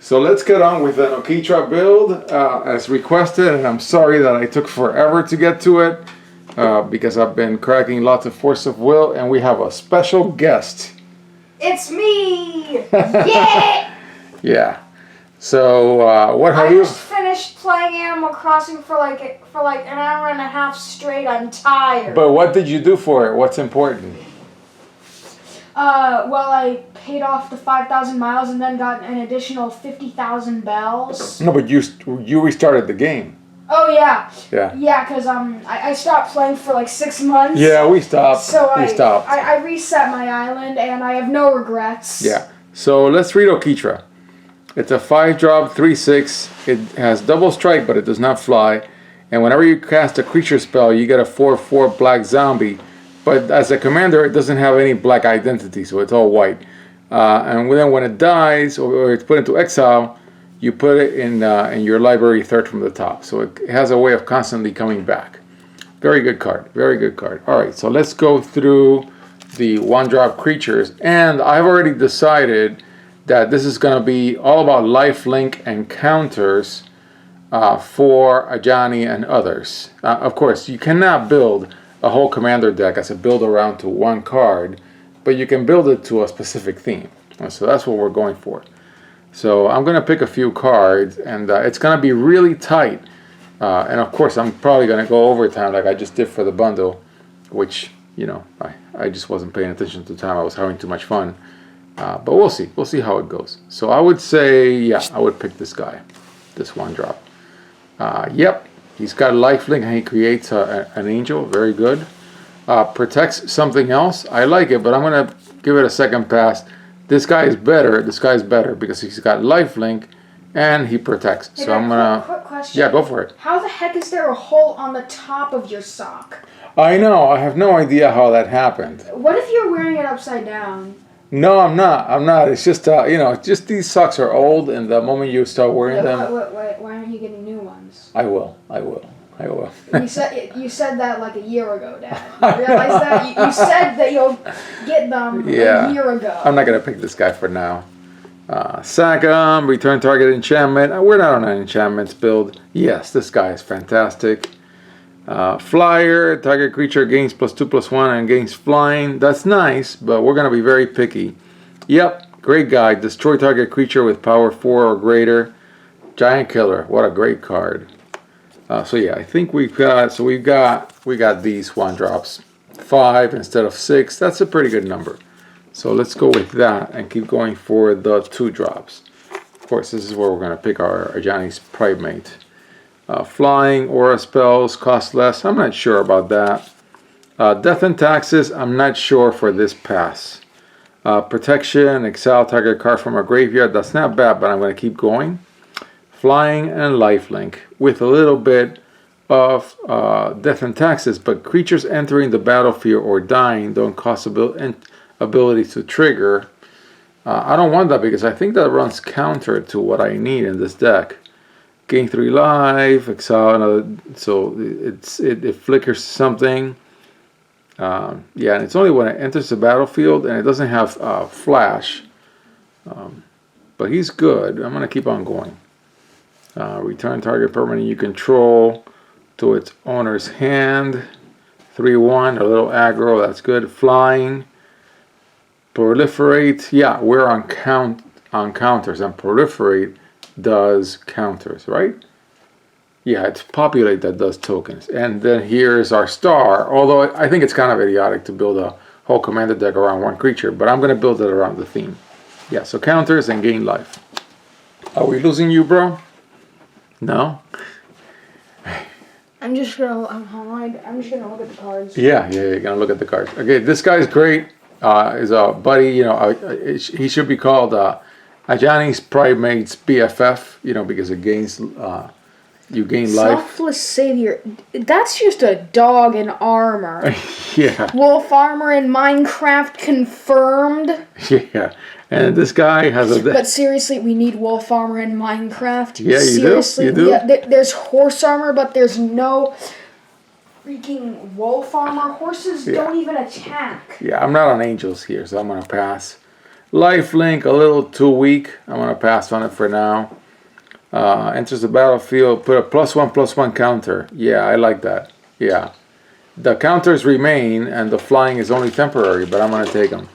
So let's get on with an Oketra build as requested, and I'm sorry that I took forever to get to it because I've been cracking lots of force of will, and we have a special guest. It's me! Yeah! Yeah. So what have I you? just finished playing Animal Crossing for like an hour and a half straight. I'm tired. But what did you do for it? What's important? Well, I paid off the 5,000 miles and then got an additional 50,000 bells. No, but you restarted the game. Oh yeah. Yeah. Yeah, cause I stopped playing for like 6 months. Yeah, we stopped. So we stopped. I reset my island and I have no regrets. Yeah. So let's read Oketra. It's a 5-drop 3/6. It has double strike, but it does not fly. And whenever you cast a creature spell, you get a 4/4 black zombie. But as a commander, it doesn't have any black identity, so it's all white. And then when it dies or it's put into exile, you put it in your library third from the top. So it has a way of constantly coming back. Very good card. Very good card. All right, so let's go through the 1-drop creatures. And I've already decided that this is going to be all about lifelink and counters for Ajani and others. Of course, you cannot build a whole commander deck as a build around to one card, but you can build it to a specific theme. So that's what we're going for. So I'm going to pick a few cards, and it's going to be really tight. And of course, I'm probably going to go overtime like I just did for the bundle, which, you know, I just wasn't paying attention to the time. I was having too much fun. But we'll see. We'll see how it goes. So I would say, yeah, I would pick this guy, this 1-drop. Yep, he's got lifelink and he creates an angel. Very good. Protects something else. I like it, but I'm going to give it a second pass. This guy is better. This guy is better because he's got lifelink and he protects. Hey, so I'm going to... Quick question. Yeah, go for it. How the heck is there a hole on the top of your sock? I know. I have no idea how that happened. What if you're wearing it upside down? No, I'm not. I'm not. It's just, you know, just these socks are old, and the moment you start wearing them... Why aren't you getting new ones? I will. I will. I will. You said that like a year ago, Dad. You realize that? You said that you'll get them a year ago. I'm not going to pick this guy for now. Sack 'em, return target enchantment. We're not on an enchantments build. Yes, this guy is fantastic. Flyer, target creature gains +2/+1 and gains flying. That's nice, but we're going to be very picky. Yep, great guy. Destroy target creature with power 4 or greater. Giant killer. What a great card. So yeah, I think we got these 1-drops. 5 instead of 6. That's a pretty good number. So let's go with that and keep going for the 2-drops. Of course, this is where we're going to pick our Ajani's Primate. Flying, aura spells, cost less. I'm not sure about that. Death and taxes, I'm not sure for this pass. Protection, exile target card from a graveyard. That's not bad, but I'm going to keep going. Flying and lifelink with a little bit of death and taxes, but creatures entering the battlefield or dying don't cost ability to trigger. I don't want that because I think that runs counter to what I need in this deck. Gain 3 life, exile another, so it flickers something. Yeah, and it's only when it enters the battlefield, and it doesn't have flash. But he's good. I'm gonna keep on going. Return target permanent you control to its owner's hand. 3/1, a little aggro. That's good. Flying. Proliferate. Yeah, we're on counters, and proliferate does counters, right? Yeah, it's populate that does tokens. And then here's our star, although I think it's kind of idiotic to build a whole commander deck around one creature, but I'm going to build it around the theme. Yeah, so counters and gain life. Are we losing you, bro? No? I'm just gonna look at the cards. Yeah, you're going to look at the cards. Okay, this guy's great. Is a buddy, you know, he should be called Ajani's Primate's BFF, you know, because it gains, you gain life. Selfless Savior. That's just a dog in armor. Yeah. Wolf armor in Minecraft confirmed. Yeah. And this guy has a... But seriously, we need wolf armor in Minecraft. Yeah, you seriously, do? Yeah, there's horse armor, but there's no freaking wolf armor. Horses don't even attack. Yeah, I'm not on angels here, so I'm going to pass. Lifelink, a little too weak. I'm going to pass on it for now. Enters the battlefield, put a +1/+1 counter. Yeah, I like that. Yeah. The counters remain, and the flying is only temporary, but I'm going to take them.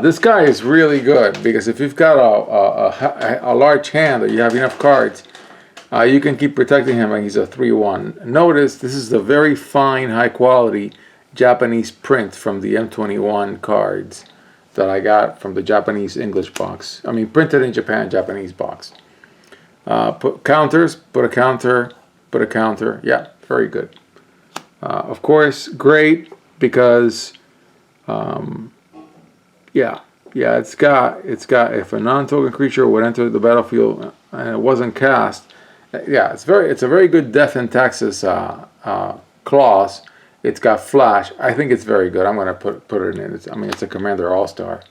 This guy is really good, because if you've got a large hand, or you have enough cards, you can keep protecting him, and he's a 3/1. Notice, this is the very fine, high-quality Japanese print from the M21 cards that I got from the Japanese English box. I mean, printed in Japan, Japanese box. Put counters, put a counter, put a counter. Yeah, very good. Of course, great, because yeah, it's got if a non-token creature would enter the battlefield and it wasn't cast, yeah, it's a very good death and taxes clause. It's got flash. I think it's very good. I'm going to put it in. I mean, it's a Commander All-Star.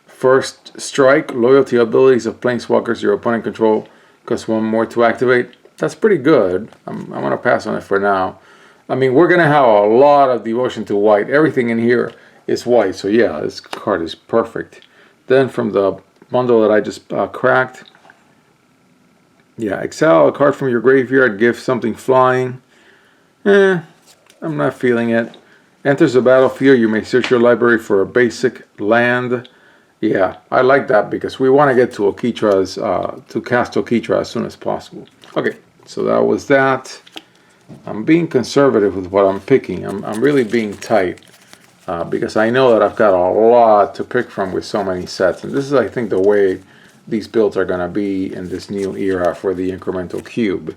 First strike, loyalty abilities of planeswalkers your opponent control costs 1 more to activate. That's pretty good. I'm going to pass on it for now. I mean, we're going to have a lot of devotion to white. Everything in here is white. So yeah, this card is perfect. Then from the bundle that I just cracked. Yeah, exile a card from your graveyard. Give something flying. I'm not feeling it. Enters the battlefield. You may search your library for a basic land. Yeah, I like that, because we want to get to Oketra's, to cast Oketra as soon as possible. Okay, so that was that. I'm being conservative with what I'm picking. I'm really being tight, because I know that I've got a lot to pick from with so many sets. And this is, I think, the way these builds are going to be in this new era for the incremental cube.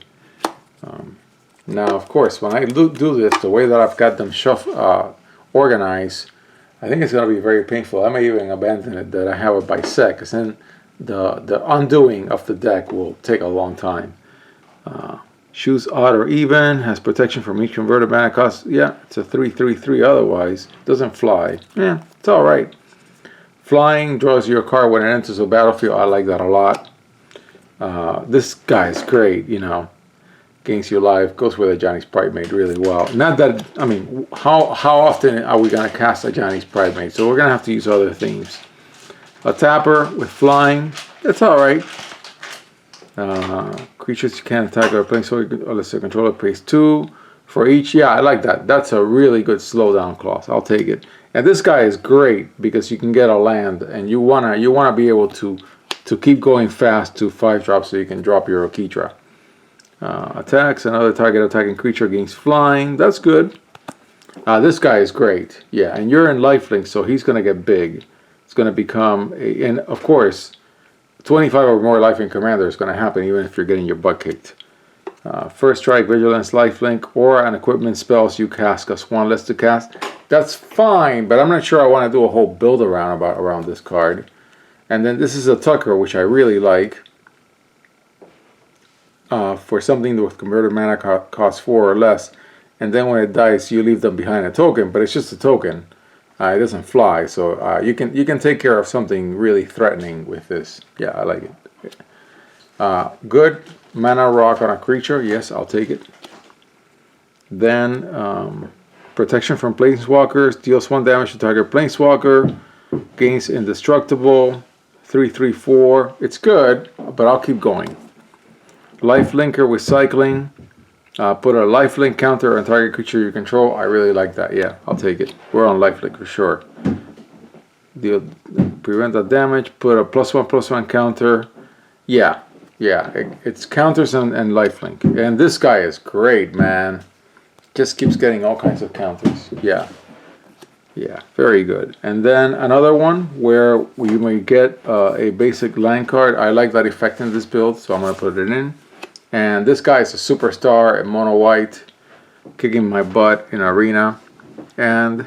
Now, of course, when I do this, the way that I've got them organized, I think it's going to be very painful. I may even abandon it, that I have it by set, because then the undoing of the deck will take a long time. Choose odd or even, has protection from each converted mana cost. Yeah, it's a 3/3/3 otherwise. Doesn't fly. Yeah, it's alright. Flying draws you a card when it enters the battlefield. I like that a lot. This guy is great, you know. Gains you life, goes with a Johnny's Pridemate really well. Not that, I mean, how often are we going to cast a Johnny's Pridemate? So we're going to have to use other themes. A tapper with flying, that's alright. Creatures you can't attack or play, so unless the controller pays 2 for each. Yeah, I like that. That's a really good slowdown clause. I'll take it. And this guy is great, because you can get a land, and you wanna be able to keep going fast to 5-drop, so you can drop your Oketra. Attacks, another target attacking creature gains flying. That's good. This guy is great. Yeah, and you're in lifelink, so he's going to get big. It's going to become, and of course, 25 or more lifelink commander is going to happen even if you're getting your butt kicked. First strike, vigilance, lifelink, or an equipment spells you cast costs 1 less to cast. That's fine, but I'm not sure I want to do a whole build around this card. And then this is a Tucker, which I really like. For something with converted mana costs 4 or less, and then when it dies, you leave them behind a token, but it's just a token. It doesn't fly, so you can take care of something really threatening with this. Yeah, I like it. Good mana rock on a creature. Yes, I'll take it. Then protection from planeswalkers, deals 1 damage to target planeswalker, gains indestructible, 3/3/4. It's good, but I'll keep going. Lifelinker with cycling. Put a lifelink counter on target creature you control. I really like that. Yeah, I'll take it. We're on lifelink for sure. Prevent that damage. Put a +1/+1 counter. Yeah. It's counters and lifelink. And this guy is great, man. Just keeps getting all kinds of counters. Yeah, very good. And then another one where we may get a basic land card. I like that effect in this build, so I'm going to put it in. And this guy is a superstar in mono white, kicking my butt in arena, and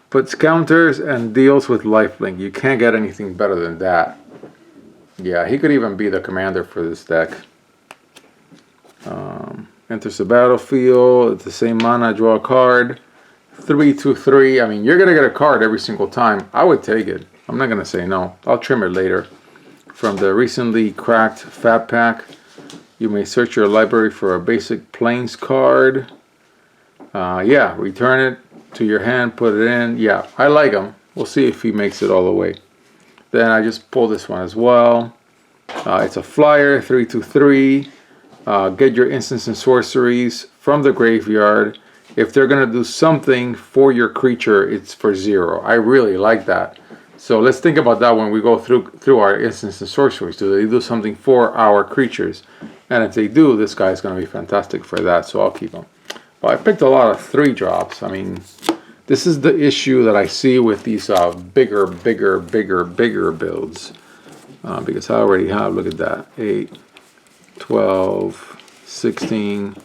puts counters and deals with lifelink. You can't get anything better than that. Yeah, he could even be the commander for this deck. Enters the battlefield, it's the same mana, draw a card. 3/2/3. I mean, you're gonna get a card every single time. I would take it. I'm not gonna say no. I'll trim it later. From the recently cracked Fat Pack, you may search your library for a basic Plains card. Yeah, return it to your hand, put it in. Yeah, I like him. We'll see if he makes it all the way. Then I just pull this one as well. It's a flyer, 3/3. Get your instants and sorceries from the graveyard. If they're going to do something for your creature, it's for 0. I really like that. So let's think about that when we go through our instants and sorceries. Do they do something for our creatures? And if they do, this guy's going to be fantastic for that, so I'll keep him. Well, I picked a lot of 3 drops. I mean, this is the issue that I see with these bigger builds. Because I already have, look at that, 8, 12, 16,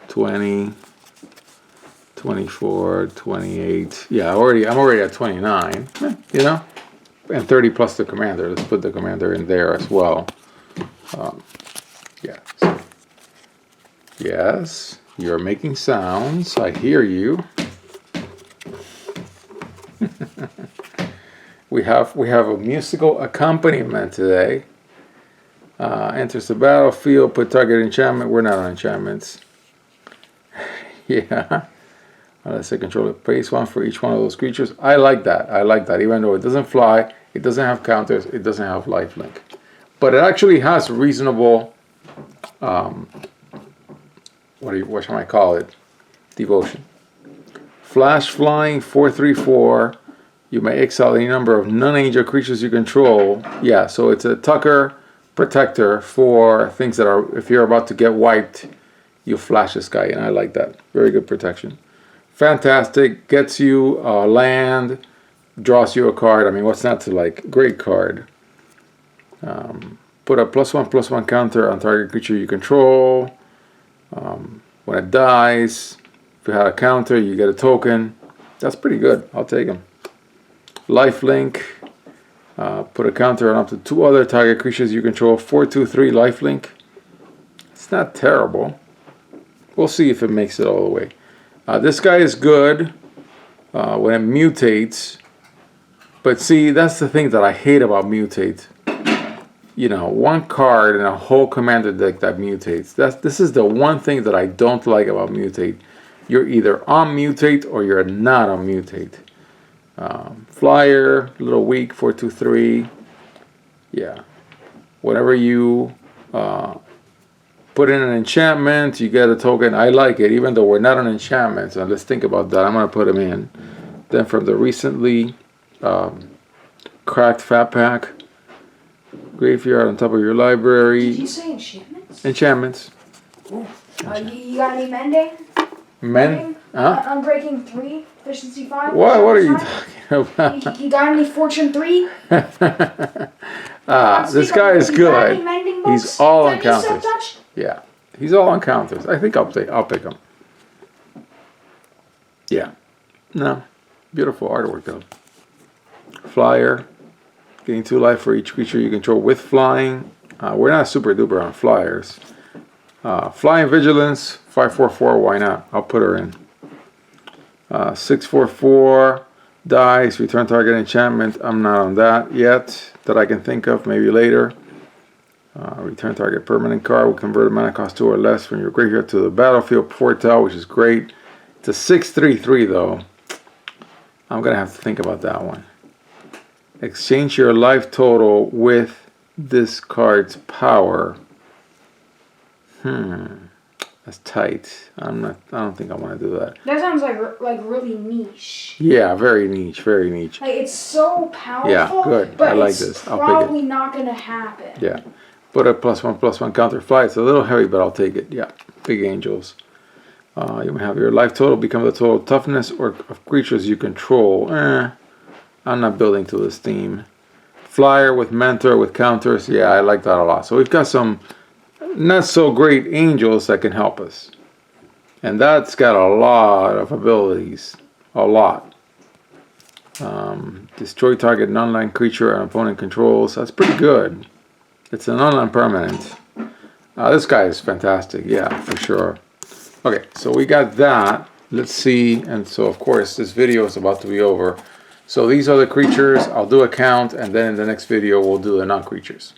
20, 24, 28. Yeah, I'm already at 29, you know, and 30 plus the commander. Let's put the commander in there as well. Yeah. So, yes, you're making sounds. I hear you. We have a musical accompaniment today. Enters the battlefield, put target enchantment. We're not on enchantments. Yeah. Unless I control it, place 1 for each one of those creatures. I like that. I like that. Even though it doesn't fly, it doesn't have counters, it doesn't have lifelink. But it actually has reasonable, what shall I call it? Devotion. Flash flying, 4/3/4. You may exile any number of non-angel creatures you control. Yeah, so it's a Tucker protector for things that are, if you're about to get wiped, you flash this guy, and I like that. Very good protection. Fantastic. Gets you land, draws you a card. I mean, what's not to like? Great card. Put a +1/+1 counter on target creature you control. When it dies, if you had a counter, you get a token. That's pretty good. I'll take them. Lifelink. Put a counter on up to 2 other target creatures you control. 4/2/3 lifelink. It's not terrible. We'll see if it makes it all the way. This guy is good when it mutates. But see, that's the thing that I hate about mutate. You know, 1 card in a whole commander deck that mutates. This is the one thing that I don't like about mutate. You're either on mutate or you're not on mutate. Flyer, a little weak, 4/2/3. Yeah. Whenever you put in an enchantment, you get a token. I like it, even though we're not on enchantments. And let's think about that. I'm going to put them in. Then from the recently cracked Fat Pack, graveyard on top of your library. Did you say enchantments? Enchantments. You got any mending? Men? Huh? Unbreaking 3, efficiency 5. What are you talking about? You got any fortune 3? This guy is good. He's all on counters. Self-touch? Yeah, he's all on counters. I think I'll pick him. Yeah. No. Beautiful artwork though. Flyer. Getting 2 life for each creature you control with flying. We're not super duper on flyers. Flying Vigilance, 5/4/4, why not? I'll put her in. 6/4/4, dies, return target enchantment. I'm not on that yet, that I can think of, maybe later. Return target permanent card will convert a mana cost 2 or less from your graveyard to the battlefield foretell, which is great. It's a 6/3/3 though. I'm going to have to think about that one. Exchange your life total with this card's power. That's tight. I don't think I want to do that. That sounds like really niche. Yeah, very niche, very niche. Like it's so powerful. Yeah, good. But I like it's this. I'll pick probably it. not gonna happen. Yeah. Put a +1/+1 counter fly. It's a little heavy, but I'll take it. Yeah. Big angels. You may have your life total become the total toughness or of creatures you control. I'm not building to this theme. Flyer with mentor with counters. Yeah, I like that a lot. So we've got some not so great angels that can help us. And that's got a lot of abilities. A lot. Destroy target non-land creature an opponent controls. That's pretty good. It's an non-land permanent. This guy is fantastic. Yeah, for sure. Okay, so we got that. Let's see. And so, of course, this video is about to be over. So these are the creatures. I'll do a count, and then in the next video, we'll do the non-creatures.